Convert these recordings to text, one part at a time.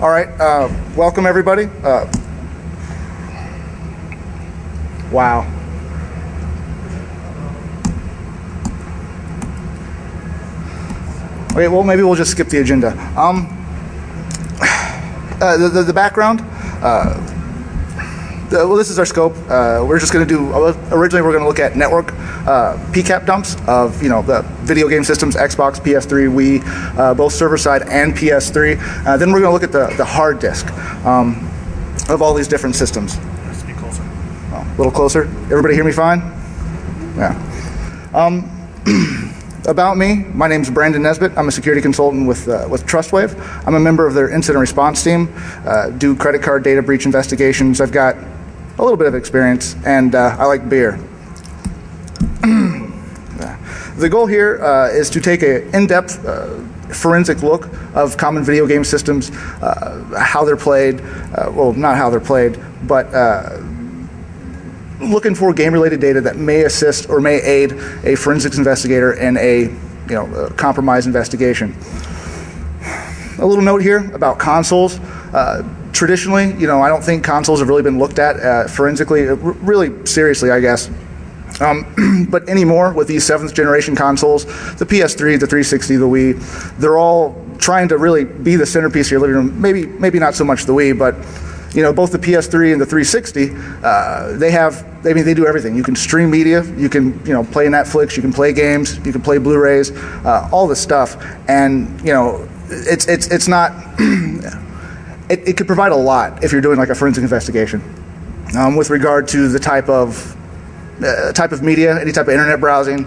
All right, welcome everybody. Wow. Okay, well maybe we'll just skip the agenda. The background. Well, this is our scope. We're just going to do. Originally, we're going to look at network PCAP dumps of the video game systems: Xbox, PS3, Wii, both server side and PS3. Then we're going to look at the hard disk of all these different systems. Let's be closer. Oh, a little closer. Everybody hear me fine? Yeah. About me, my name's Brandon Nesbit. I'm a security consultant with TrustWave. I'm a member of their incident response team. Do credit card data breach investigations. I've got a little bit of experience, and I like beer. The goal here is to take an in-depth forensic look of common video game systems, how they're played, well, not how they're played, but looking for game-related data that may assist or may aid a forensics investigator in a compromise investigation. A little note here about consoles. Traditionally, I don't think consoles have really been looked at forensically, really seriously, I guess. But anymore, with these 7th generation consoles, the PS3, the 360, the Wii, they're all trying to really be the centerpiece of your living room. Maybe not so much the Wii, but both the PS3 and the 360, they do everything. You can stream media, you can play Netflix, you can play games, you can play Blu-rays, all this stuff, and it's not. It could provide a lot if you're doing like a forensic investigation with regard to the type of media, any type of internet browsing,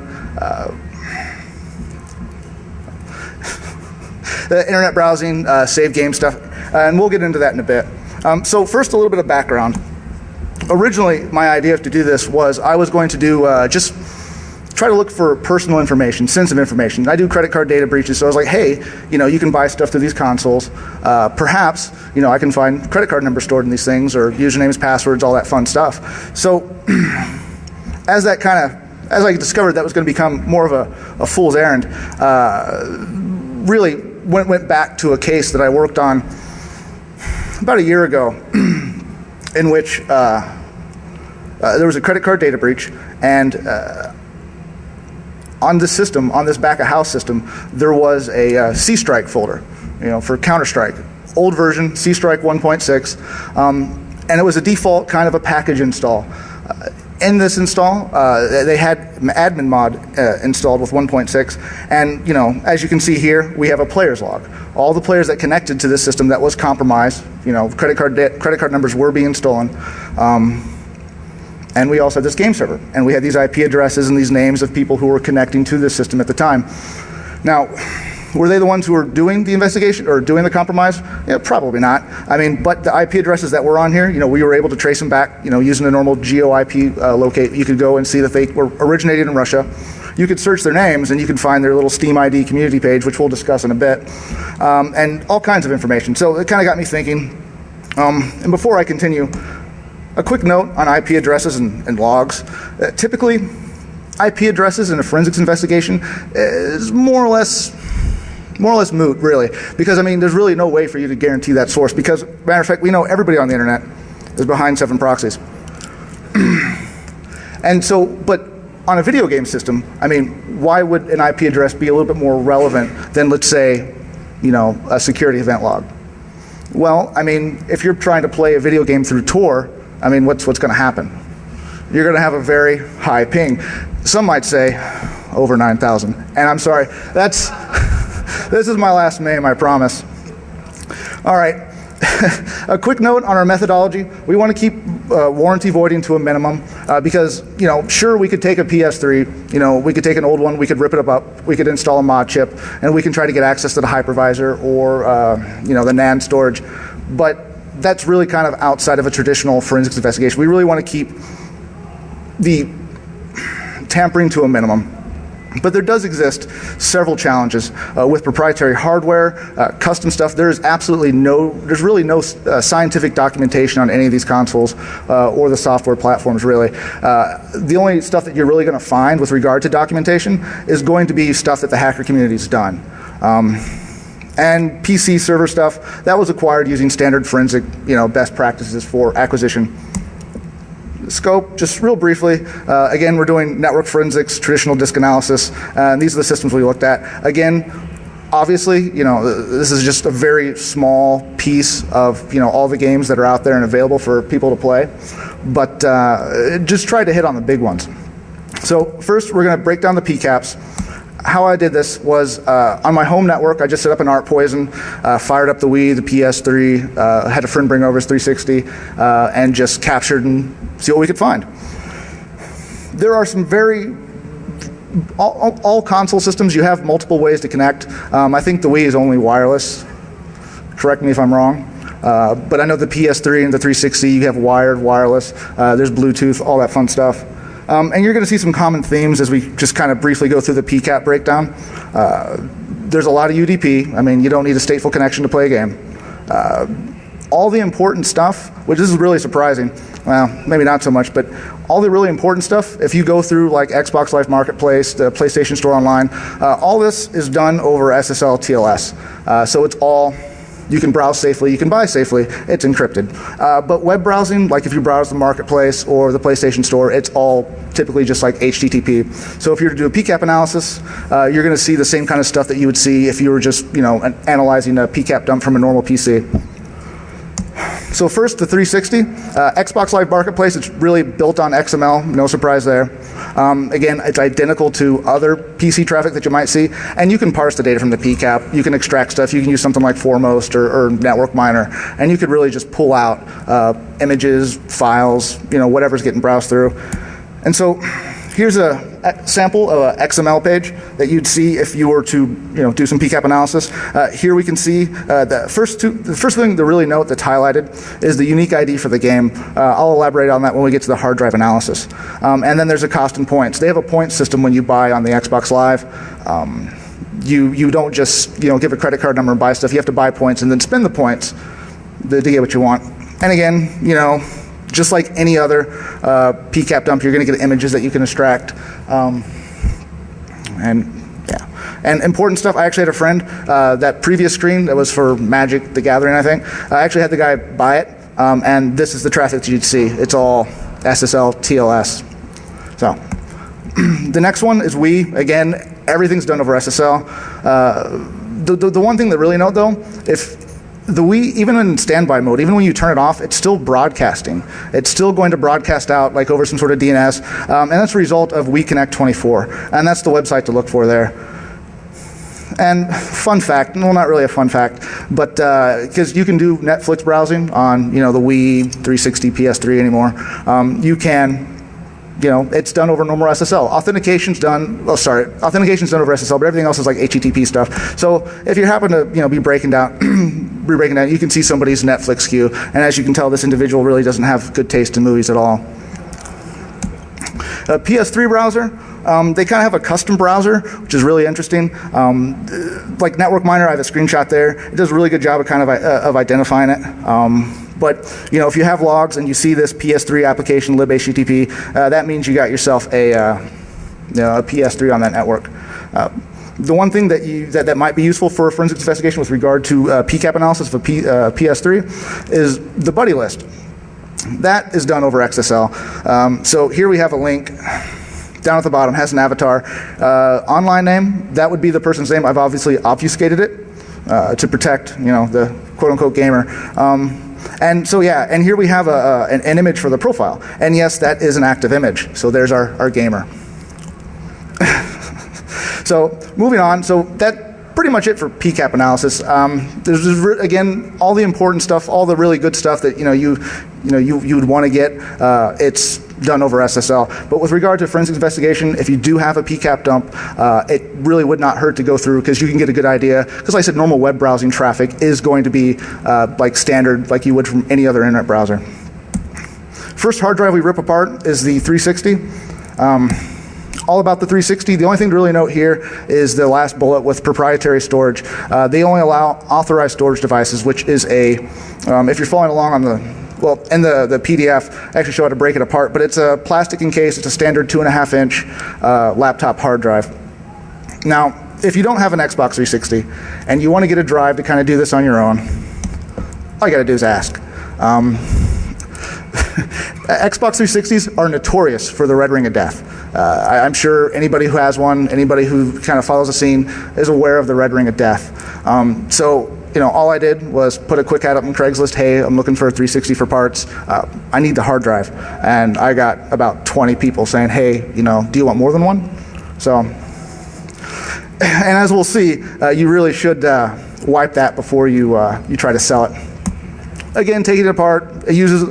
save game stuff, and we'll get into that in a bit. So first, a little bit of background. Originally, my idea to do this was I was going to do just try to look for personal information, sensitive information. I do credit card data breaches, so I was like, hey, you can buy stuff through these consoles. Perhaps, I can find credit card numbers stored in these things, or usernames, passwords, all that fun stuff. So as I discovered that was going to become more of a fool's errand, really went back to a case that I worked on about a year ago, in which there was a credit card data breach, and on this system, on this back-of-house system, there was a C-Strike folder, for Counter-Strike. Old version, C-Strike 1.6, and it was a default kind of a package install. In this install, they had admin mod installed with 1.6, and as you can see here, we have a player's log. All the players that connected to this system that was compromised, credit card numbers were being stolen, and we also had this game server, and we had these IP addresses and these names of people who were connecting to this system at the time. Now, were they the ones who were doing the investigation or doing the compromise? Yeah, probably not. But the IP addresses that were on here, we were able to trace them back, using a normal GeoIP locate. You could go and see that they were originated in Russia. You could search their names, and you can find their little Steam ID community page, which we'll discuss in a bit, and all kinds of information. So it kind of got me thinking. And before I continue, a quick note on IP addresses and logs. Typically, IP addresses in a forensics investigation is more or less moot, really, because there's really no way for you to guarantee that source, because matter of fact, we know everybody on the internet is behind 7 proxies. And so, but on a video game system, why would an IP address be a little bit more relevant than, let's say, a security event log? Well, if you're trying to play a video game through Tor, what's going to happen? You're going to have a very high ping. Some might say over 9,000. And I'm sorry, this is my last name, I promise. All right. A quick note on our methodology. We want to keep warranty voiding to a minimum because, sure, we could take a PS3, we could take an old one, we could rip it up, we could install a mod chip, and we can try to get access to the hypervisor or, the NAND storage. But that's really kind of outside of a traditional forensics investigation. We really want to keep the tampering to a minimum. But there does exist several challenges with proprietary hardware, custom stuff. There's really no scientific documentation on any of these consoles or the software platforms, really. The only stuff that you're really going to find with regard to documentation is going to be stuff that the hacker community's done. And PC server stuff, that was acquired using standard forensic, best practices for acquisition. Scope, just real briefly, again, we're doing network forensics, traditional disk analysis, and these are the systems we looked at. Again, obviously, this is just a very small piece of, all the games that are out there and available for people to play, but just try to hit on the big ones. So first, we're going to break down the PCAPs. How I did this was on my home network, I just set up an ART Poison, fired up the Wii, the PS3, had a friend bring over his 360, and just captured and see what we could find. There are some all console systems, you have multiple ways to connect. I think the Wii is only wireless. Correct me if I'm wrong. But I know the PS3 and the 360, you have wired, wireless. There's Bluetooth, all that fun stuff. And you're going to see some common themes as we just kind of briefly go through the PCAP breakdown. There's a lot of UDP. I mean, you don't need a stateful connection to play a game. All the important stuff, which is really surprising, well, maybe not so much, but all the really important stuff, if you go through like Xbox Live Marketplace, the PlayStation Store Online, all this is done over SSL TLS. So it's all, you can browse safely, you can buy safely, it's encrypted. But web browsing, like if you browse the Marketplace or the PlayStation Store, it's all typically just like HTTP. So if you were to do a PCAP analysis, you're going to see the same kind of stuff that you would see if you were just, analyzing a PCAP dump from a normal PC. So first, the 360. Xbox Live Marketplace, it's really built on XML, no surprise there. Again, it's identical to other PC traffic that you might see, and you can parse the data from the PCAP. You can extract stuff. You can use something like Foremost or Network Miner, and you could really just pull out images, files, whatever's getting browsed through. And so here's a sample of an XML page that you'd see if you were to do some PCAP analysis. Here we can see the first thing to really note that's highlighted is the unique ID for the game. I'll elaborate on that when we get to the hard drive analysis. And then there's a cost and points. They have a point system when you buy on the Xbox Live. You don't just give a credit card number and buy stuff. You have to buy points and then spend the points to get what you want. And again, just like any other PCAP dump, you're going to get images that you can extract. And important stuff, I actually had a friend, that previous screen that was for Magic the Gathering, I think, I actually had the guy buy it, and this is the traffic that you'd see. It's all SSL, TLS. So, the next one is Wii. Again, everything's done over SSL. The one thing to really note, though, if the Wii, even in standby mode, even when you turn it off, it's still broadcasting. It's still going to broadcast out like over some sort of DNS, and that's a result of Wii Connect 24, and that's the website to look for there. And fun fact, well, not really a fun fact, but because you can do Netflix browsing on the Wii, 360, PS3 anymore, you can. It's done over normal SSL. Authentication's done over SSL, but everything else is like HTTP stuff. So if you happen to, be breaking down, you can see somebody's Netflix queue. And as you can tell, this individual really doesn't have good taste in movies at all. PS3 browser, they kind of have a custom browser, which is really interesting. Like Network Miner, I have a screenshot there. It does a really good job of kind of identifying it. But if you have logs and you see this PS3 application libhttp, that means you got yourself a PS3 on that network. The one thing that might be useful for forensics investigation with regard to PCAP analysis of a PS3 is the buddy list. That is done over XSL. So here we have a link down at the bottom, has an avatar. Online name, that would be the person's name. I've obviously obfuscated it to protect the quote-unquote gamer. And so and here we have an image for the profile. And yes, that is an active image. So there's our gamer. So moving on, so that pretty much it for PCAP analysis. There's again all the important stuff, all the really good stuff that you would want to get. It's done over SSL. But with regard to forensics investigation, if you do have a PCAP dump, it really would not hurt to go through because you can get a good idea. Because like I said, normal web browsing traffic is going to be like standard, like you would from any other internet browser. First hard drive we rip apart is the 360. All about the 360. The only thing to really note here is the last bullet with proprietary storage. They only allow authorized storage devices, which is if you're following along on in the PDF, I actually show how to break it apart, but it's a plastic encase. It's a standard 2.5-inch laptop hard drive. Now, if you don't have an Xbox 360 and you want to get a drive to kind of do this on your own, all you got to do is ask. Xbox 360s are notorious for the red ring of death. I'm sure anybody who has one, anybody who kind of follows the scene, is aware of the red ring of death. So, all I did was put a quick ad up on Craigslist. Hey, I'm looking for a 360 for parts. I need the hard drive. And I got about 20 people saying, hey, do you want more than one? So, and as we'll see, you really should wipe that before you try to sell it. Again, taking it apart, it uses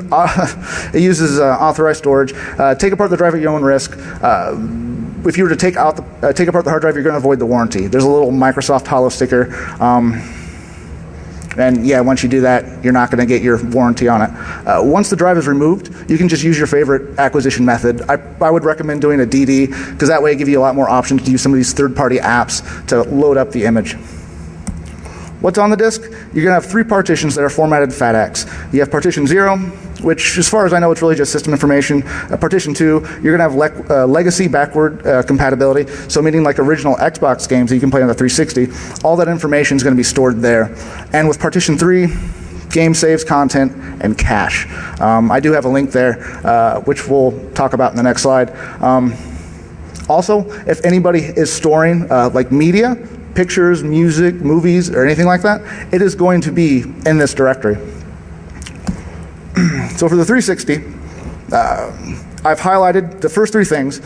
authorized storage. Take apart the drive at your own risk. If you were to take apart the hard drive, you're going to avoid the warranty. There's a little Microsoft Holo sticker. And yeah, once you do that, you're not going to get your warranty on it. Once the drive is removed, you can just use your favorite acquisition method. I would recommend doing a DD, because that way it gives you a lot more options to use some of these third-party apps to load up the image. What's on the disk? You're going to have 3 partitions that are formatted FATX. You have partition 0, which, as far as I know, it's really just system information. Partition 2, you're going to have legacy backward compatibility, so meaning like original Xbox games that you can play on the 360. All that information is going to be stored there. And with partition 3, game saves, content, and cache. I do have a link there, which we'll talk about in the next slide. Also, if anybody is storing like media, pictures, music, movies, or anything like that, it is going to be in this directory. So for the 360, I've highlighted the first 3 things.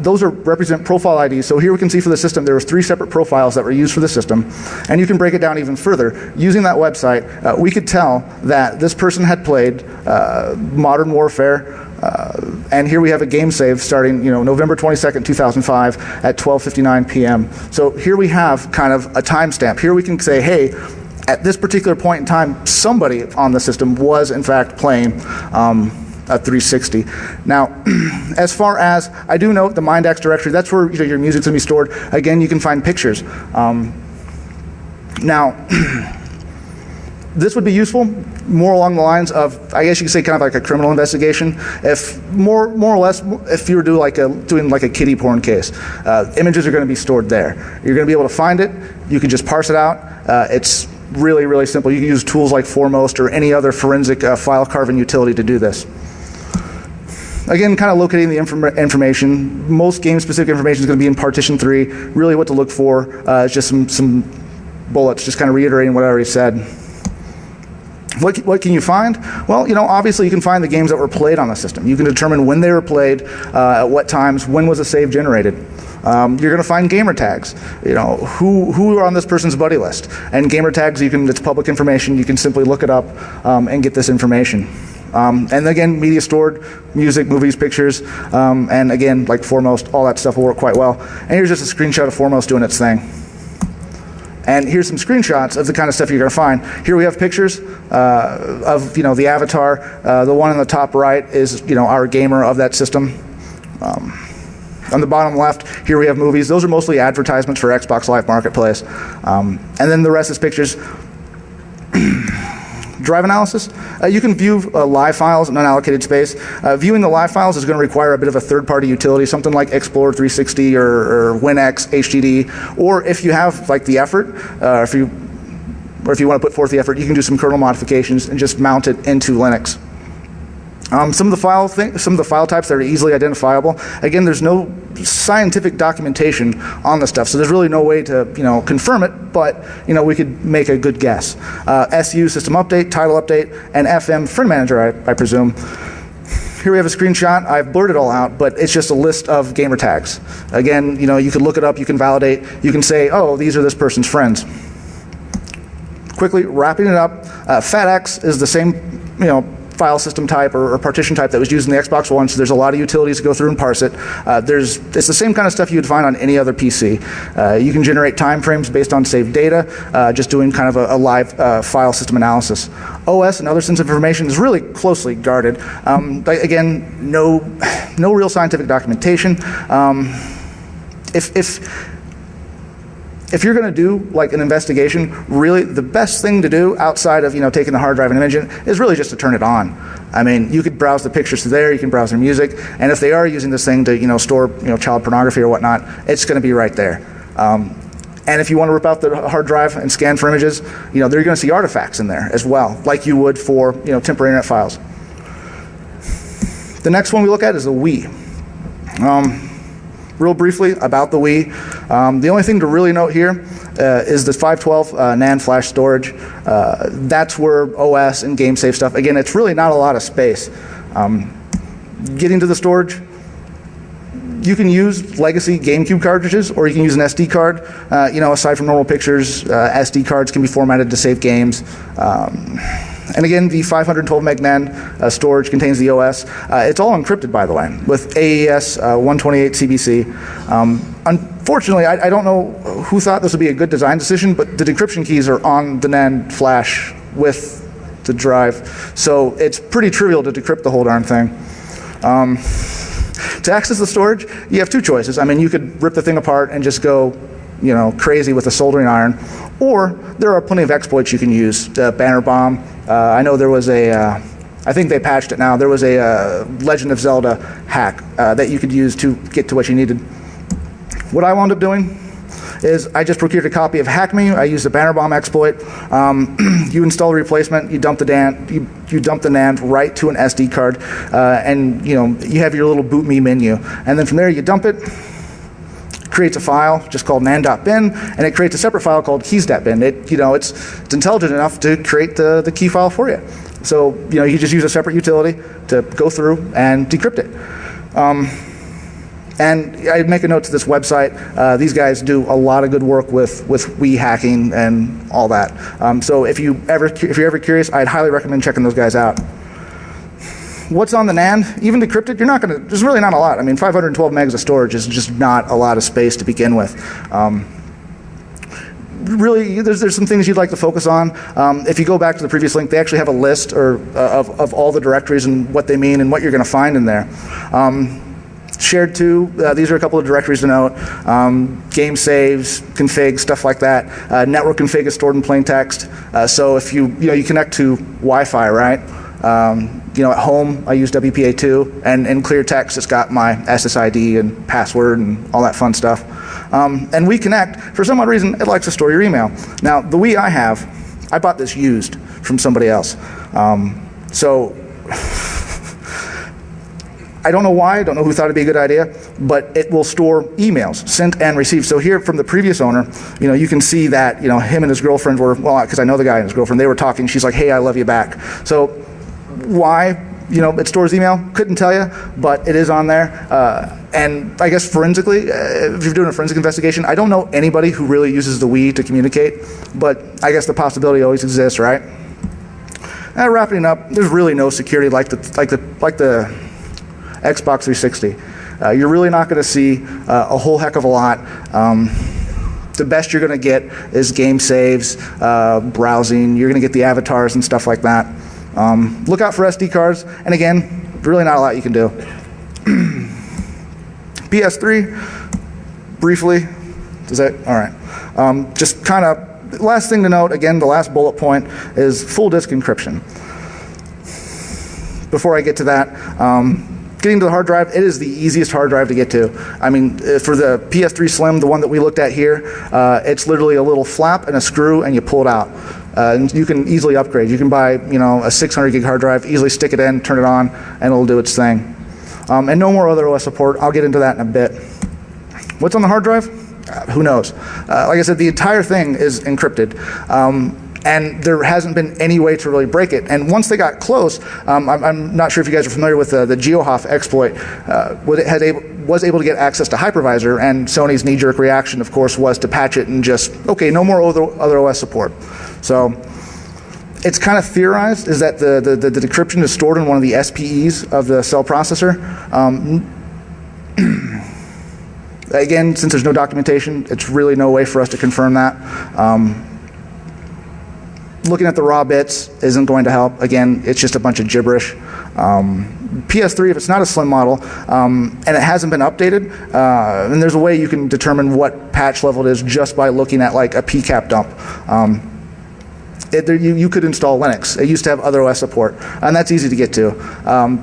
Those represent profile IDs. So here we can see for the system there was 3 separate profiles that were used for the system. And you can break it down even further. Using that website, we could tell that this person had played Modern Warfare, and here we have a game save starting, November 22nd, 2005 at 12:59 p.m. So here we have kind of a timestamp. Here we can say, hey, at this particular point in time, somebody on the system was in fact playing a 360. Now, as far as, I do note the Mindax directory, that's where your music's gonna be stored. Again, you can find pictures. Now, this would be useful more along the lines of, I guess you could say, kind of like a criminal investigation. If more or less, if you were doing like a kiddie porn case, images are going to be stored there. You're going to be able to find it. You can just parse it out. It's really, really simple. You can use tools like Foremost or any other forensic file carving utility to do this. Again, kind of locating the information. Most game-specific information is going to be in partition 3. Really, what to look for is just some bullets, just kind of reiterating what I already said. What can you find? Well, obviously you can find the games that were played on the system. You can determine when they were played, at what times, when was a save generated. You're going to find gamer tags. Who are on this person's buddy list. And gamer tags, it's public information. You can simply look it up and get this information. And again, media stored, music, movies, pictures, and again, like Foremost, all that stuff will work quite well. And here's just a screenshot of Foremost doing its thing. And here's some screenshots of the kind of stuff you're going to find. Here we have pictures of the avatar. The one on the top right is our gamer of that system. On the bottom left, here we have movies. Those are mostly advertisements for Xbox Live Marketplace. And then the rest is pictures. Drive analysis. You can view live files in unallocated space. Viewing the live files is going to require a bit of a third-party utility, something like Explorer 360 or WinX HDD. Or if you have the effort, or if you want to put forth the effort, you can do some kernel modifications and just mount it into Linux. Some of the file types that are easily identifiable. Again, there's no scientific documentation on the stuff, so there's really no way to confirm it. But we could make a good guess. SU system update, title update, and FM friend manager, I presume. Here we have a screenshot. I've blurred it all out, but it's just a list of gamer tags. Again, you could look it up, you can validate, you can say, oh, these are this person's friends. Quickly wrapping it up, FATX is the same, file system type or partition type that was used in the Xbox One, so there's a lot of utilities to go through and parse it. It's the same kind of stuff you would find on any other PC. You can generate timeframes based on saved data, just doing kind of a live file system analysis. OS and other sensitive information is really closely guarded. But again, no real scientific documentation. If you're going to do an investigation, really the best thing to do outside of taking the hard drive and imaging it is really just to turn it on. I mean, you could browse the pictures through there, you can browse their music, and if they are using this thing to store child pornography or whatnot, it's going to be right there. And if you want to rip out the hard drive and scan for images, you're going to see artifacts in there as well, like you would for temporary internet files. The next one we look at is the Wii. Real briefly about the Wii, the only thing to really note here is the 512 NAND flash storage. That's where OS and game save stuff. Again, it's really not a lot of space. Getting to the storage, you can use legacy GameCube cartridges, or you can use an SD card. Aside from normal pictures, SD cards can be formatted to save games. And again, the 512 meg NAND storage contains the OS. It's all encrypted, by the way, with AES 128 CBC. Unfortunately, I don't know who thought this would be a good design decision, but the decryption keys are on the NAND flash with the drive. So it's pretty trivial to decrypt the whole darn thing. To access the storage, you have two choices. I mean, you could rip the thing apart and just go crazy with a soldering iron, or there are plenty of exploits you can use. Banner bomb. I know there was I think they patched it now. There was a Legend of Zelda hack that you could use to get to what you needed. What I wound up doing is I just procured a copy of Hack Me. I used the Banner Bomb exploit. You install a replacement. You dump the NAND right to an SD card, and you have your little boot me menu. And then from there you dump it. Creates a file just called nan.bin, and it creates a separate file called keys.bin. It's intelligent enough to create the key file for you. So you just use a separate utility to go through and decrypt it. And I make a note to this website. These guys do a lot of good work with Wii hacking and all that. So if you're ever curious, I'd highly recommend checking those guys out. What's on the NAND? Even decrypted, there's really not a lot. I mean, 512 megs of storage is just not a lot of space to begin with. Really, there's some things you'd like to focus on. If you go back to the previous link, they actually have a list of all the directories and what they mean and what you're going to find in there. Shared to, these are a couple of directories to note. Game saves, config, stuff like that. Network config is stored in plain text. So if you connect to Wi-Fi, right? At home, I use WPA2, and in clear text, it's got my SSID and password and all that fun stuff. And WeConnect, for some odd reason, it likes to store your email. Now, the Wii I have, I bought this used from somebody else. So I don't know why, I don't know who thought it'd be a good idea, but it will store emails, sent and received. So here from the previous owner, you can see that, him and his girlfriend were, well, because I know the guy and his girlfriend, they were talking. She's like, hey, I love you back. So why, it stores email, couldn't tell you, but it is on there. And I guess forensically, if you're doing a forensic investigation, I don't know anybody who really uses the Wii to communicate, but I guess the possibility always exists, right? Wrapping up, there's really no security like the Xbox 360. You're really not going to see a whole heck of a lot. The best you're going to get is game saves, browsing. You're going to get the avatars and stuff like that. Look out for SD cards. And again, really not a lot you can do. PS3, briefly. Does that? All right. Just kind of, last thing to note, again, the last bullet point is full disk encryption. Before I get to that, getting to the hard drive, it is the easiest hard drive to get to. I mean, for the PS3 Slim, the one that we looked at here, it's literally a little flap and a screw, and you pull it out. And you can easily upgrade. You can buy, a 600 gig hard drive, easily stick it in, turn it on, and it'll do its thing. And no more other OS support. I'll get into that in a bit. What's on the hard drive? Who knows? Like I said, the entire thing is encrypted. And there hasn't been any way to really break it. And once they got close, I'm not sure if you guys are familiar with the GeoHoff exploit, was able to get access to hypervisor, and Sony's knee-jerk reaction, of course, was to patch it and just, okay, no more other OS support. So it's kind of theorized is that the decryption is stored in one of the SPEs of the cell processor. Again, since there's no documentation, it's really no way for us to confirm that. Looking at the raw bits isn't going to help. Again, it's just a bunch of gibberish. PS3, if it's not a slim model, and it hasn't been updated, and there's a way you can determine what patch level it is just by looking at like a PCAP dump. You could install Linux. It used to have other OS support, and that's easy to get to.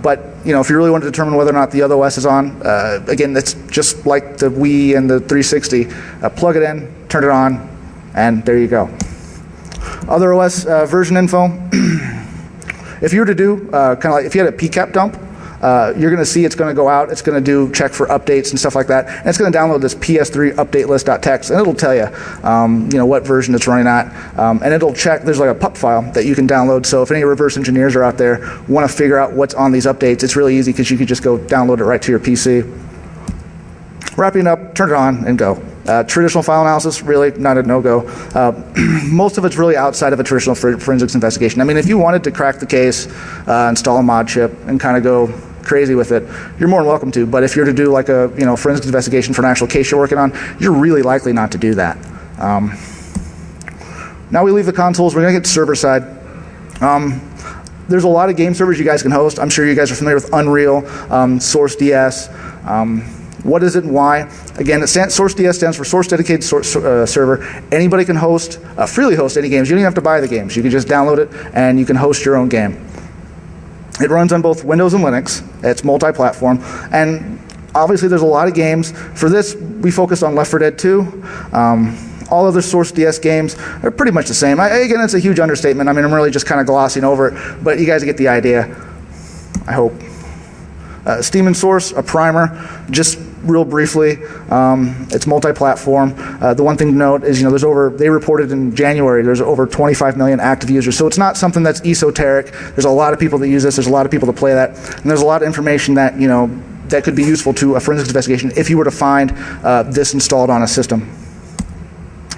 But if you really want to determine whether or not the other OS is on, again, that's just like the Wii and the 360. Plug it in, turn it on, and there you go. Other OS version info. If you were to do kind of like if you had a PCAP dump, you're going to see it's going to go out. It's going to do check for updates and stuff like that, and it's going to download this PS3 update list.txt, and it'll tell you, what version it's running at, and it'll check. There's like a pup file that you can download. So if any reverse engineers are out there want to figure out what's on these updates, it's really easy because you could just go download it right to your PC. Wrapping it up, turn it on, and go. Traditional file analysis, really not a no-go. Most of it's really outside of a traditional forensics investigation. I mean, if you wanted to crack the case, install a mod chip, and kind of go crazy with it, you're more than welcome to. But if you're to do like a forensics investigation for an actual case you're working on, you're really likely not to do that. Now we leave the consoles. We're going to get server side. There's a lot of game servers you guys can host. I'm sure you guys are familiar with Unreal, SourceDS. What is it and why? Again, SourceDS stands for Source Dedicated Server. Anybody can host, freely host any games. You don't even have to buy the games. You can just download it and you can host your own game. It runs on both Windows and Linux. It's multi-platform. And obviously there's a lot of games. For this, we focused on Left 4 Dead 2. All other SourceDS games are pretty much the same. Again, it's a huge understatement. I mean, I'm really just kind of glossing over it, but you guys get the idea, I hope. Steam and Source, a primer, just real briefly, it's multi-platform. The one thing to note is, they reported in January, there's over 25 million active users. So it's not something that's esoteric. There's a lot of people that use this. There's a lot of people that play that. And there's a lot of information that, that could be useful to a forensics investigation if you were to find this installed on a system.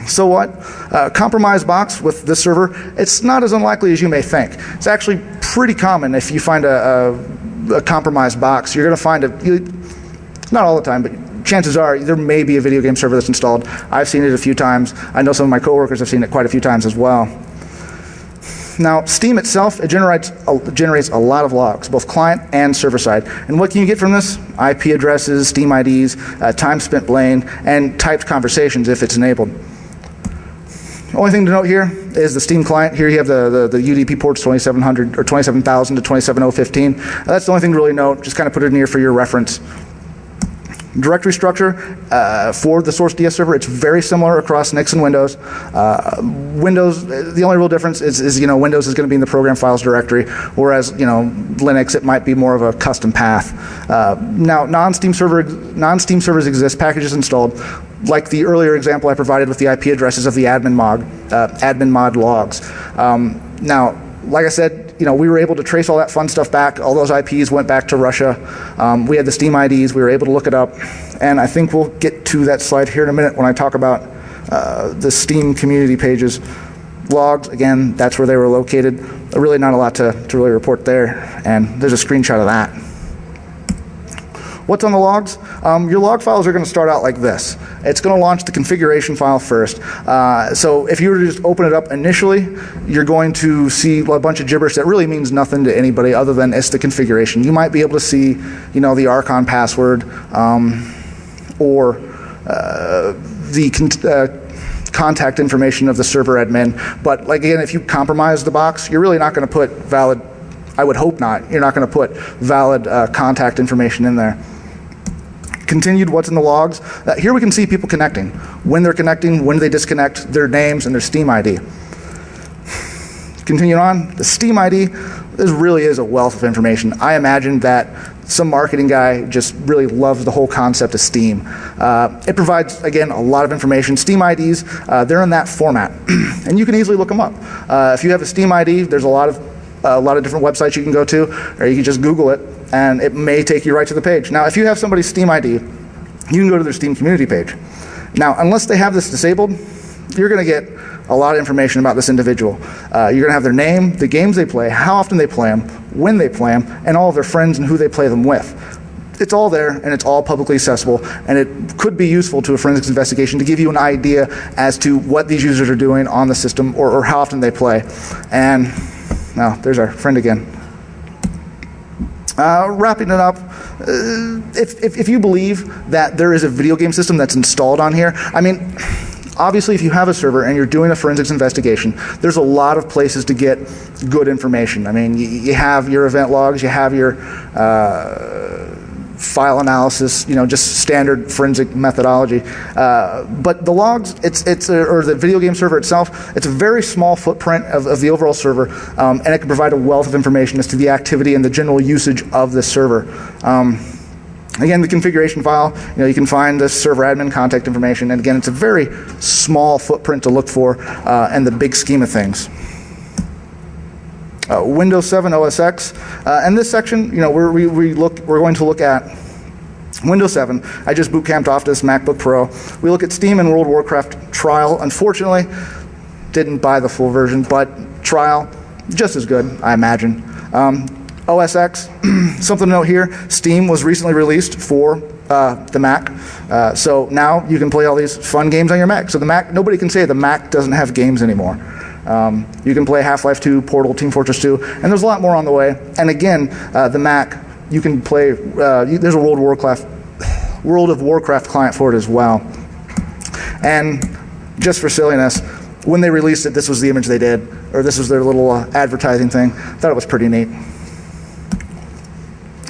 So what? Compromised box with this server, it's not as unlikely as you may think. It's actually pretty common if you find a compromised box. You're going to find not all the time, but chances are there may be a video game server that's installed. I've seen it a few times. I know some of my coworkers have seen it quite a few times as well. Now, Steam itself, it generates a lot of logs, both client and server side. And what can you get from this? IP addresses, Steam IDs, time spent playing, and typed conversations if it's enabled. Only thing to note here is the Steam client. Here you have the UDP ports 2700 or 27,000 to 27015. That's the only thing to really note. Just kind of put it in here for your reference. Directory structure for the SourceDS server, it's very similar across Linux and Windows. Windows, the only real difference is Windows is going to be in the program files directory, whereas Linux, it might be more of a custom path. Now, non-Steam servers exist, packages installed, like the earlier example I provided with the IP addresses of the admin mod logs. Now, like I said, we were able to trace all that fun stuff back. All those IPs went back to Russia. We had the Steam IDs. We were able to look it up. And I think we'll get to that slide here in a minute when I talk about the Steam community pages. Logs, again, that's where they were located. Really not a lot to really report there. And there's a screenshot of that. What's on the logs? Your log files are going to start out like this. It's going to launch the configuration file first. So if you were to just open it up initially, you're going to see a bunch of gibberish that really means nothing to anybody other than it's the configuration. You might be able to see, the Archon password or the contact information of the server admin. But again, if you compromise the box, you're really not going to put valid. I would hope not. You're not going to put valid contact information in there. Continued, what's in the logs. Here we can see people connecting. When they're connecting, when they disconnect, their names and their Steam ID. Continuing on, the Steam ID, this really is a wealth of information. I imagine that some marketing guy just really loves the whole concept of Steam. It provides, again, a lot of information. Steam IDs, they're in that format, and you can easily look them up. If you have a Steam ID, there's a lot of different websites you can go to, or you can just Google it, and it may take you right to the page. Now, if you have somebody's Steam ID, you can go to their Steam community page. Now, unless they have this disabled, you're going to get a lot of information about this individual. You're going to have their name, the games they play, how often they play them, when they play them, and all of their friends and who they play them with. It's all there, and it's all publicly accessible, and it could be useful to a forensics investigation to give you an idea as to what these users are doing on the system or how often they play. And now, there's our friend again. Wrapping it up, if you believe that there is a video game system that's installed on here, I mean, obviously if you have a server and you're doing a forensics investigation, there's a lot of places to get good information. I mean, you have your event logs, you have your file analysis, just standard forensic methodology. But the logs, or the video game server itself, it's a very small footprint of the overall server, and it can provide a wealth of information as to the activity and the general usage of this server. Again, the configuration file, you can find the server admin contact information, and again, it's a very small footprint to look for in the big scheme of things. Windows 7 OS X, and this section, we're going to look at Windows 7. I just boot camped off this MacBook Pro. We look at Steam and World of Warcraft Trial. Unfortunately, didn't buy the full version, but Trial, just as good, I imagine. OS X, something to note here, Steam was recently released for the Mac. So now you can play all these fun games on your Mac. So the Mac, nobody can say the Mac doesn't have games anymore. You can play Half-Life 2, Portal, Team Fortress 2, and there's a lot more on the way. And again, the Mac, you can play, there's a World of Warcraft client for it as well. And just for silliness, when they released it, this was the image they did, or this was their little advertising thing. Thought it was pretty neat.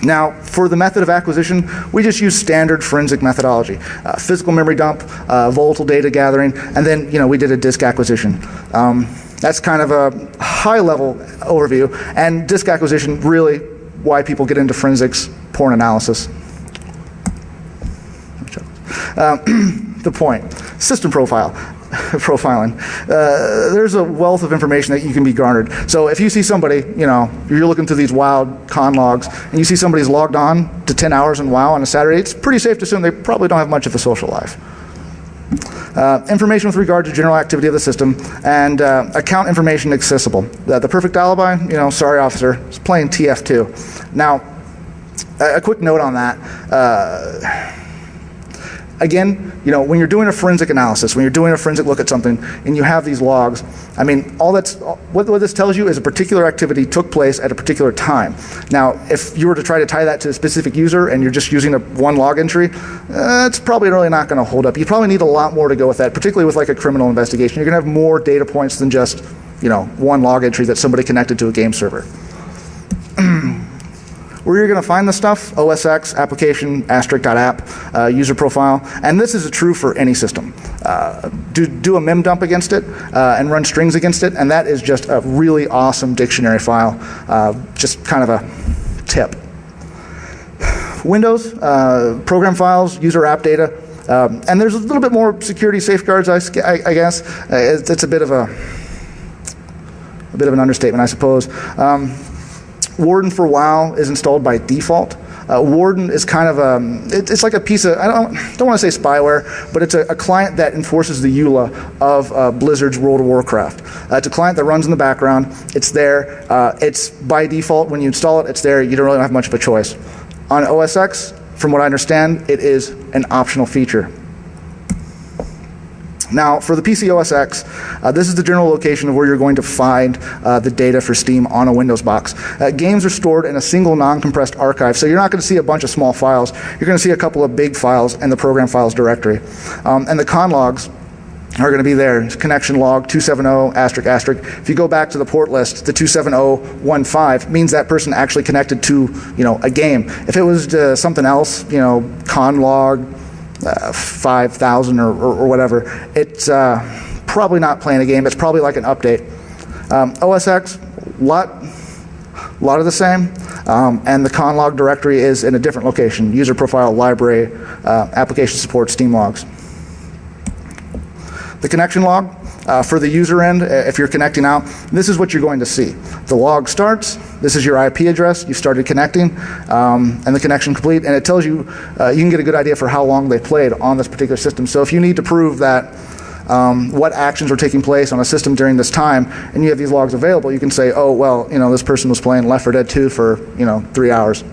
Now, for the method of acquisition, we just use standard forensic methodology. Physical memory dump, volatile data gathering, and then we did a disk acquisition. That's kind of a high-level overview, and disk acquisition really why people get into forensics, porn analysis. The point, system profiling. There's a wealth of information that you can be garnered. So if you see somebody, you're looking through these wild con logs, and you see somebody's logged on to 10 hours in WoW on a Saturday, it's pretty safe to assume they probably don't have much of a social life. Information with regard to general activity of the system, and account information accessible. The perfect alibi, sorry officer, is playing TF2. Now, a quick note on that. Again, when you're doing a forensic analysis, when you're doing a forensic look at something, and you have these logs, what this tells you is a particular activity took place at a particular time. Now, if you were to try to tie that to a specific user and you're just using one log entry, it's probably really not going to hold up. You probably need a lot more to go with that, particularly with like a criminal investigation. You're going to have more data points than just, one log entry that somebody connected to a game server. Where you're going to find the stuff, OS X, application, asterisk.app, user profile, and this is true for any system. Do a mem dump against it and run strings against it, and that is just a really awesome dictionary file, just kind of a tip. Windows, program files, user app data, and there's a little bit more security safeguards, I guess. It's a bit of an understatement, I suppose. Warden for WoW is installed by default. Warden is kind of it's like a piece of, I don't want to say spyware, but it's a client that enforces the EULA of Blizzard's World of Warcraft. It's a client that runs in the background. It's there. It's by default. When you install it, it's there. You don't really have much of a choice. On OS X, from what I understand, it is an optional feature. Now, for the PC OS X, this is the general location of where you're going to find the data for Steam on a Windows box. Games are stored in a single non-compressed archive, so you're not going to see a bunch of small files. You're going to see a couple of big files in the program files directory. And the con logs are going to be there. Connection log 270 asterisk asterisk. If you go back to the port list, the 27015 means that person actually connected to a game. If it was something else, con log 5,000 or whatever, it's probably not playing a game. It's probably like an update. OS X, lot of the same, and the con log directory is in a different location. User profile, library, application support, Steam logs. The connection log, for the user end, if you're connecting out, this is what you're going to see. The log starts, this is your IP address, you started connecting, and the connection complete, and it tells you, you can get a good idea for how long they played on this particular system. So if you need to prove that what actions were taking place on a system during this time, and you have these logs available, you can say, oh, well, this person was playing Left 4 Dead 2 for, 3 hours.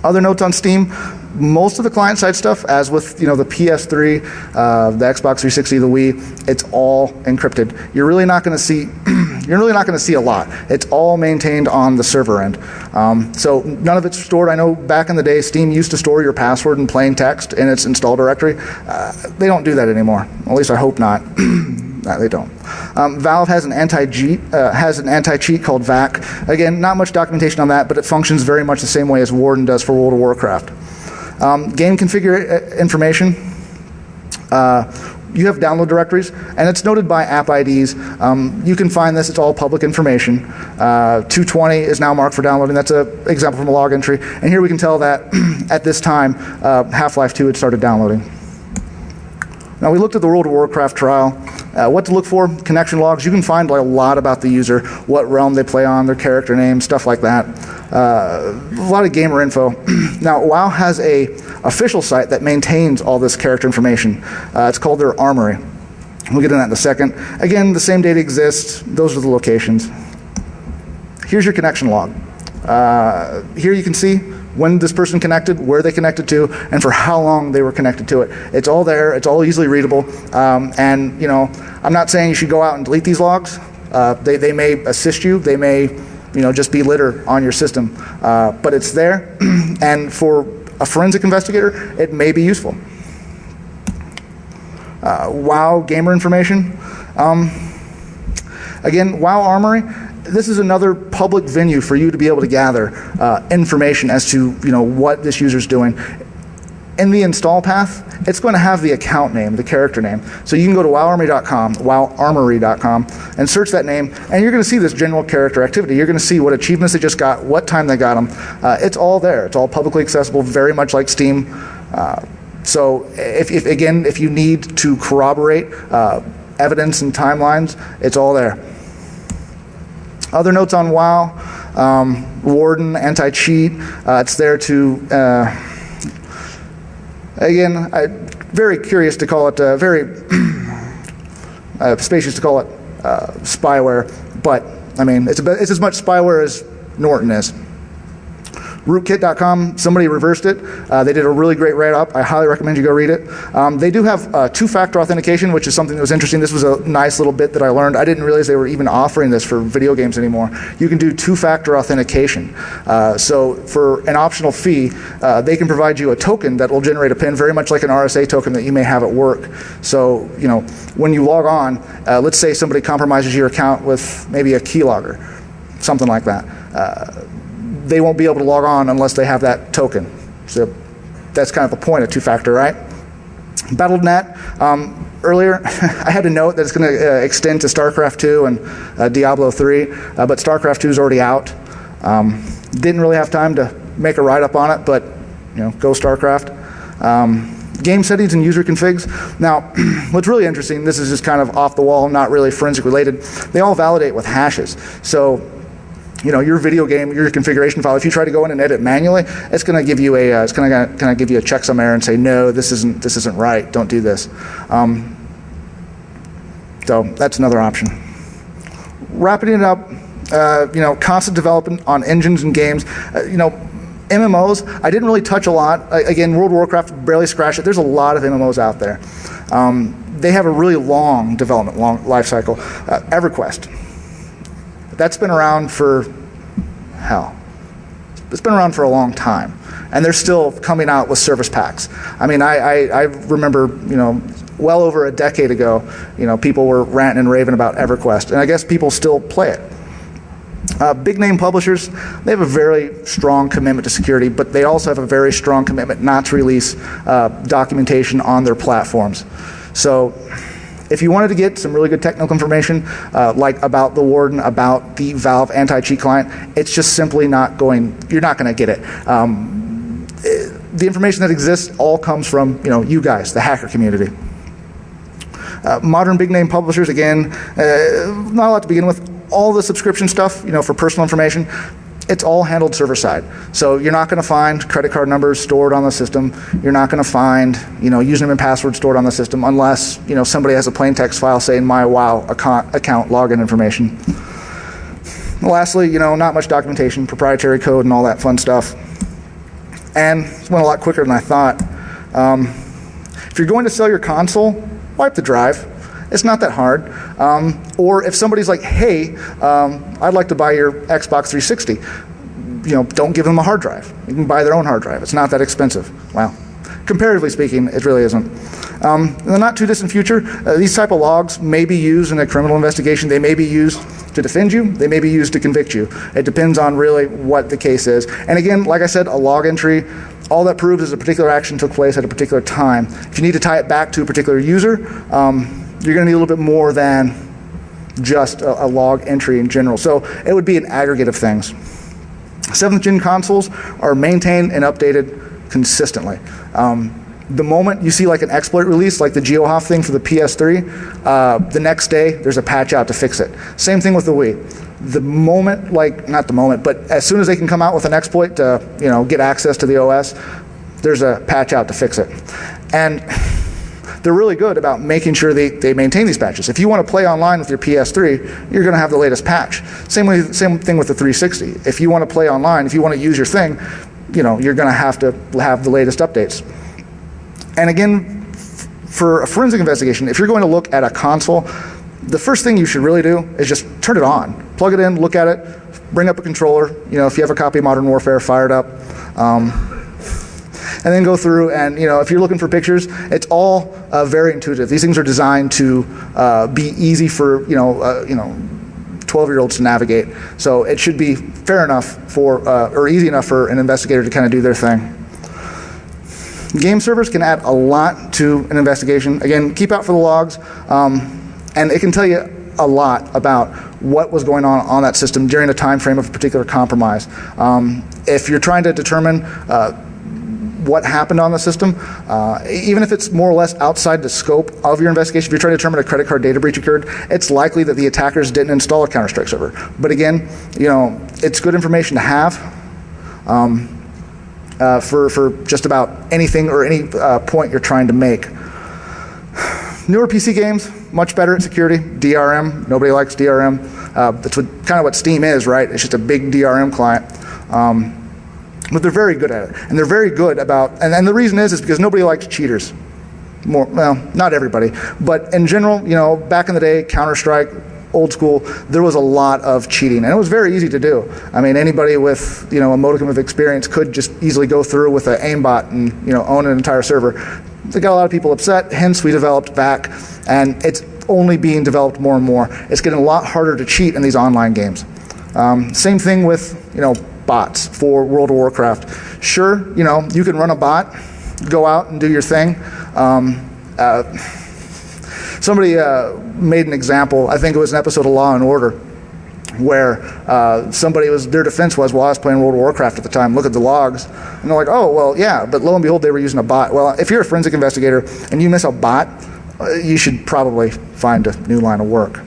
Other notes on Steam, most of the client-side stuff, as with the PS3, the Xbox 360, the Wii, it's all encrypted. You're really not going to see a lot. It's all maintained on the server end. So none of it's stored. I know back in the day, Steam used to store your password in plain text in its install directory. They don't do that anymore. At least I hope not. No, they don't. Valve has an anti-cheat called VAC. Again, not much documentation on that, but it functions very much the same way as Warden does for World of Warcraft. Game configure information. You have download directories, and it's noted by app IDs. You can find this, it's all public information. 220 is now marked for downloading. That's an example from a log entry. And here we can tell that at this time, Half-Life 2 had started downloading. Now we looked at the World of Warcraft trial. What to look for, connection logs. You can find a lot about the user, what realm they play on, their character name, stuff like that. A lot of gamer info. Now, WoW has a official site that maintains all this character information. It's called their Armory. We'll get into that in a second. Again, the same data exists. Those are the locations. Here's your connection log. Here you can see when this person connected, where they connected to, and for how long they were connected to it. It's all there. It's all easily readable. And you know, I'm not saying you should go out and delete these logs. They may assist you. They may, you know, just be litter on your system. But it's there, and for a forensic investigator, it may be useful. WoW gamer information. Again, WoW Armory. This is another public venue for you to be able to gather information as to, you know, what this user's doing. In the install path, it's going to have the account name, the character name. So you can go to wowarmory.com, wowarmory.com, and search that name, and you're going to see this general character activity. You're going to see what achievements they just got, what time they got them. It's all there. It's all publicly accessible, very much like Steam. So if you need to corroborate evidence and timelines, it's all there. Other notes on WoW, Warden, anti-cheat, it's there to, again, I'm very curious to call it, very spacious to call it spyware, but I mean, it's as much spyware as Norton is. Rootkit.com, somebody reversed it. They did a really great write-up. I highly recommend you go read it. They do have two-factor authentication, which is something that was interesting. This was a nice little bit that I learned. I didn't realize they were even offering this for video games anymore. You can do two-factor authentication. So for an optional fee, they can provide you a token that will generate a PIN, very much like an RSA token that you may have at work. So, you know, when you log on, let's say somebody compromises your account with maybe a keylogger, something like that. They won't be able to log on unless they have that token. So that's kind of the point of two-factor, right? Battle.net, earlier I had a note that it's going to extend to StarCraft 2 and Diablo 3, but StarCraft 2 is already out. Didn't really have time to make a write-up on it, but you know, go StarCraft. Game settings and user configs. Now, what's really interesting, this is just kind of off the wall, not really forensic related, they all validate with hashes. So, you know, your video game, your configuration file, if you try to go in and edit manually, it's going to give you a it's going to kind of give you a checksum error and say, no, this isn't right. Don't do this. So that's another option. Wrapping it up, you know, constant development on engines and games. You know, MMOs, I didn't really touch a lot. Again, World of Warcraft barely scratched it. There's a lot of MMOs out there. They have a really long development, long life cycle. EverQuest. That's been around for, hell, it's been around for a long time. And they're still coming out with service packs. I mean, I remember, you know, well over a decade ago, you know, people were ranting and raving about EverQuest. And I guess people still play it. Big name publishers, they have a very strong commitment to security, but they also have a very strong commitment not to release documentation on their platforms. So, if you wanted to get some really good technical information, like about the Warden, about the Valve anti-cheat client, it's just simply not going, you're not going to get it. The information that exists all comes from, you know, you guys, the hacker community. Modern big name publishers, again, not a lot to begin with. All the subscription stuff, you know, for personal information, it's all handled server side. So you're not going to find credit card numbers stored on the system. You're not going to find, you know, username and password stored on the system unless, you know, somebody has a plain text file saying my WoW account login information. And lastly, you know, not much documentation, proprietary code and all that fun stuff. And it went a lot quicker than I thought. If you're going to sell your console, wipe the drive. It's not that hard. Or if somebody's like, hey, I'd like to buy your Xbox 360, you know, don't give them a hard drive. You can buy their own hard drive. It's not that expensive. Well, Comparatively speaking, it really isn't. In the not too distant future, these type of logs may be used in a criminal investigation. They may be used to defend you. They may be used to convict you. It depends on really what the case is. And again, like I said, a log entry, all that proves is a particular action took place at a particular time. If you need to tie it back to a particular user, you're going to need a little bit more than just a log entry in general. So it would be an aggregate of things. 7th gen consoles are maintained and updated consistently. The moment you see like an exploit release, like the GeoHoff thing for the PS3, the next day there's a patch out to fix it. Same thing with the Wii. The moment, like not the moment, but as soon as they can come out with an exploit to get access to the OS, there's a patch out to fix it. And they're really good about making sure they maintain these patches. If you want to play online with your PS3, you're going to have the latest patch. Same thing with the 360. If you want to play online, if you want to use your thing, you're going to have the latest updates. And again, for a forensic investigation, if you're going to look at a console, the first thing you should really do is just turn it on. Plug it in, look at it, bring up a controller. If you have a copy of Modern Warfare, fire it up. And then go through and, if you're looking for pictures, it's all very intuitive. These things are designed to be easy for, 12-year-olds to navigate. So it should be fair enough or easy enough for an investigator to kind of do their thing. Game servers can add a lot to an investigation. Again, keep out for the logs, and it can tell you a lot about what was going on that system during a time frame of a particular compromise. If you're trying to determine what happened on the system, even if it's more or less outside the scope of your investigation, if you're trying to determine a credit card data breach occurred, it's likely that the attackers didn't install a Counter-Strike server. But again, it's good information to have. For just about anything or any point you're trying to make. Newer PC games, much better at security. DRM, nobody likes DRM. That's kind of what Steam is, right? It's just a big DRM client. But they're very good at it. And they're very good about, and the reason is because nobody likes cheaters. Well, not everybody. But in general, back in the day, Counter-Strike, old school, there was a lot of cheating, and it was very easy to do. I mean, anybody with a modicum of experience could just easily go through with an aimbot and own an entire server. They got a lot of people upset. Hence, we developed VAC, and it's only being developed more and more. It's getting a lot harder to cheat in these online games. Same thing with bots for World of Warcraft. Sure, you can run a bot, go out and do your thing. Somebody made an example, I think it was an episode of Law and Order, where their defense was, well, I was playing World of Warcraft at the time, look at the logs. And they're like, oh, well, yeah, but lo and behold, they were using a bot. Well, if you're a forensic investigator and you miss a bot, you should probably find a new line of work.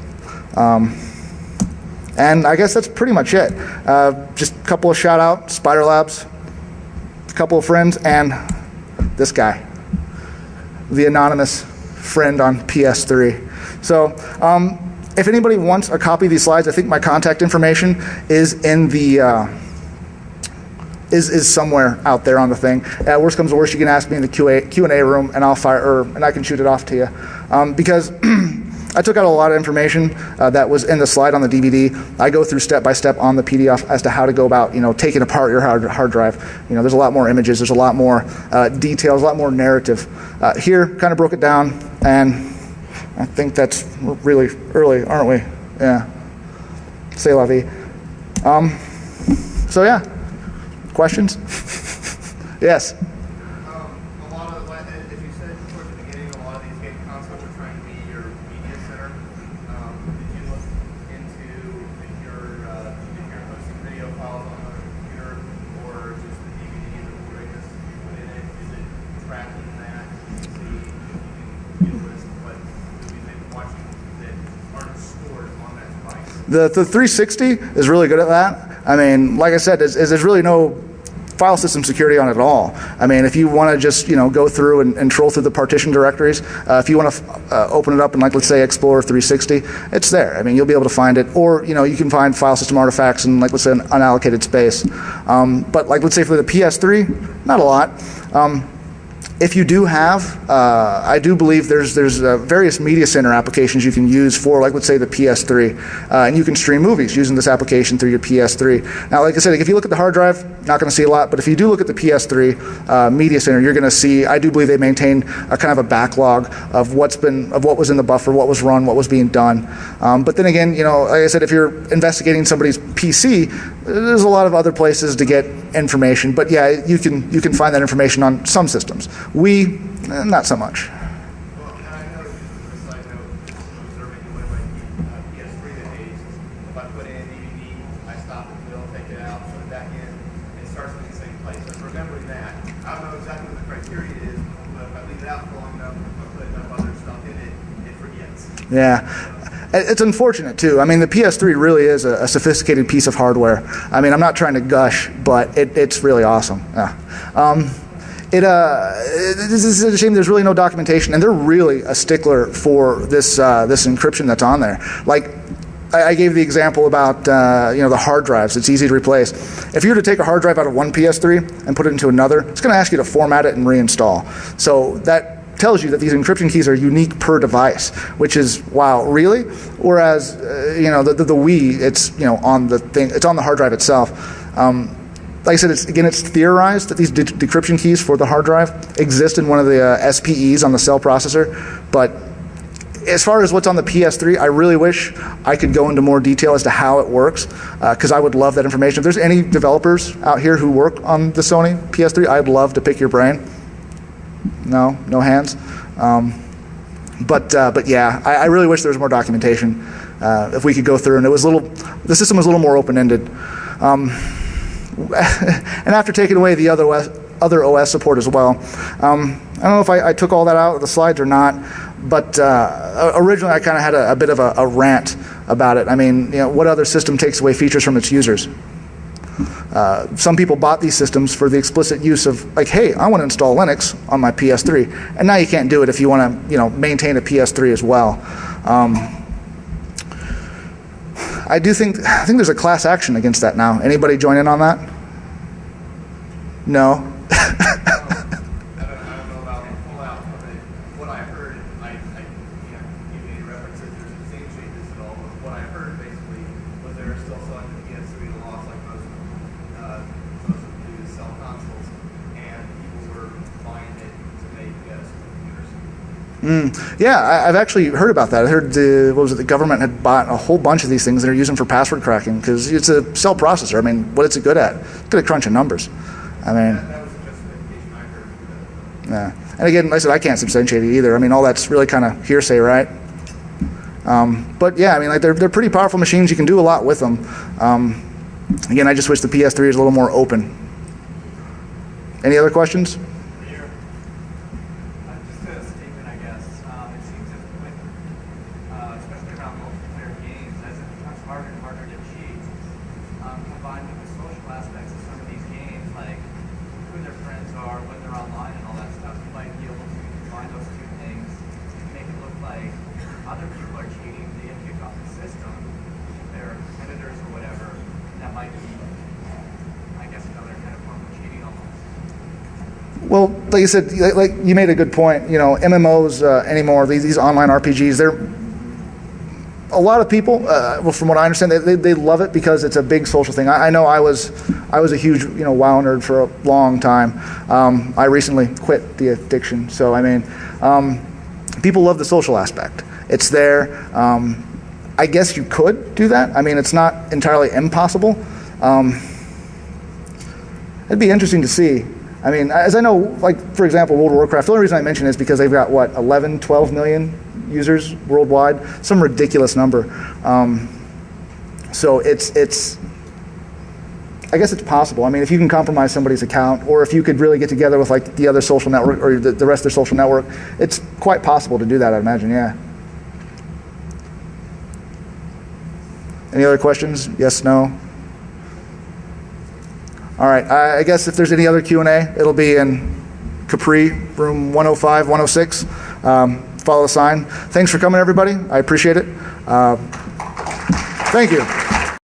And I guess that's pretty much it. Just a couple of shout outs, Spider Labs, a couple of friends, and this guy, the anonymous friend on PS3. So if anybody wants a copy of these slides, I think my contact information is in the is somewhere out there on the thing. Worst comes to worst, you can ask me in the Q&A room, and and I can shoot it off to you. Because I took out a lot of information that was in the slide on the DVD. I go through step by step on the PDF as to how to go about taking apart your hard drive. There's a lot more images, there's a lot more details, a lot more narrative. Here, kind of broke it down, and I think that's really early, aren't we? Yeah. C'est la vie. So yeah, questions? Yes. A lot of, as you said towards the beginning, a lot of these game consoles are trying to be your media center. Did you look into if you're hosting video files on a computer or just the DVD and the Blu-ray disc you put in it? Is it tracking that to see if you can get a list of what movies they've been watching that aren't stored on that device? The 360 is really good at that. I mean, like I said, there's really no file system security on it at all. I mean, if you want to just go through and troll through the partition directories, if you want to open it up in, like, let's say Explorer 360, it's there. I mean, you'll be able to find it, or you can find file system artifacts in, like, let's say, an unallocated space. But like, let's say for the PS3, not a lot. If you do have, I do believe there's various media center applications you can use for, like, let's say the PS3, and you can stream movies using this application through your PS3. Now, like I said, if you look at the hard drive, not going to see a lot, but if you do look at the PS3 media center, you're going to see, I do believe they maintain a kind of a backlog of what was in the buffer, what was run, what was being done. But then again, like I said, if you're investigating somebody's PC, there's a lot of other places to get information. But yeah, you can find that information on some systems. Not so much. Well, and I know, just as a side note, just observing when my PS3 that aged, if I put in a DVD, I stop the film, take it out, put it back in, it starts in the same place. So remembering that, I don't know exactly what the criteria is, but if I leave it out for long enough, if I put enough other stuff in it, it forgets. Yeah. It's unfortunate too. I mean, the PS3 really is a sophisticated piece of hardware. I mean, I'm not trying to gush, but it's really awesome. Yeah. This is a shame there's really no documentation, and they're really a stickler for this encryption that's on there. Like, I gave the example about the hard drives. It's easy to replace. If you were to take a hard drive out of one PS3 and put it into another, it's going to ask you to format it and reinstall. So that tells you that these encryption keys are unique per device, which is, wow, really? Whereas the Wii, it's on the thing, it's on the hard drive itself. Like I said, it's theorized that these decryption keys for the hard drive exist in one of the SPEs on the cell processor. But as far as what's on the PS3, I really wish I could go into more detail as to how it works, because I would love that information. If there's any developers out here who work on the Sony PS3, I'd love to pick your brain. No hands. But yeah, I really wish there was more documentation. If we could go through, and the system was a little more open-ended. And after taking away the other OS support as well, I don't know if I took all that out of the slides or not, but originally I kind of had a bit of a rant about it. I mean, what other system takes away features from its users? Some people bought these systems for the explicit use of, like, hey, I want to install Linux on my PS3, and now you can't do it if you want to, maintain a PS3 as well. I think there's a class action against that now. Anybody join in on that? No. I don't know about full out, but what I heard, I can't give you any references or substantiate this at all, but what I heard basically was they were still selling the PS3 to loss like most of them do to sell consoles, and people were buying it to make supercomputers. Yeah, I've actually heard about that. I heard the government had bought a whole bunch of these things that are using for password cracking, because it's a cell processor. I mean, what is it good at? It's good at crunching numbers. I mean, that was just an indication I heard. yeah. And again, like I said, I can't substantiate it either. I mean, all that's really kind of hearsay, right? But yeah, I mean, like they're pretty powerful machines. You can do a lot with them. Again, I just wish the PS3 is a little more open. Any other questions? Just a statement, I guess. It seems as with, especially around multiplayer games, as it becomes harder and harder to cheat, combined with the social aspects of some of these games, like who their friends are, when they're online, and all that stuff, you might be able to combine those two things to make it look like other people are cheating, they get kicked off the system, they're competitors or whatever, and that might be, I guess, another kind of form of cheating almost. Well, like you said, like you made a good point. MMOs anymore, these online RPGs, they're a lot of people. Well, from what I understand, they love it because it's a big social thing. I know I was a huge WoW nerd for a long time. I recently quit the addiction, so I mean, people love the social aspect. It's there. I guess you could do that. I mean, it's not entirely impossible. It'd be interesting to see. I mean, as I know, like, for example, World of Warcraft, the only reason I mention it is because they've got, 11, 12 million users worldwide? Some ridiculous number. So it's I guess it's possible. I mean, if you can compromise somebody's account, or if you could really get together with, like, the other social network, or the rest of their social network, it's quite possible to do that, I'd imagine, yeah. Any other questions? Yes, no? All right, I guess if there's any other Q&A, it'll be in Capri, room 105, 106. Follow the sign. Thanks for coming, everybody. I appreciate it. Thank you.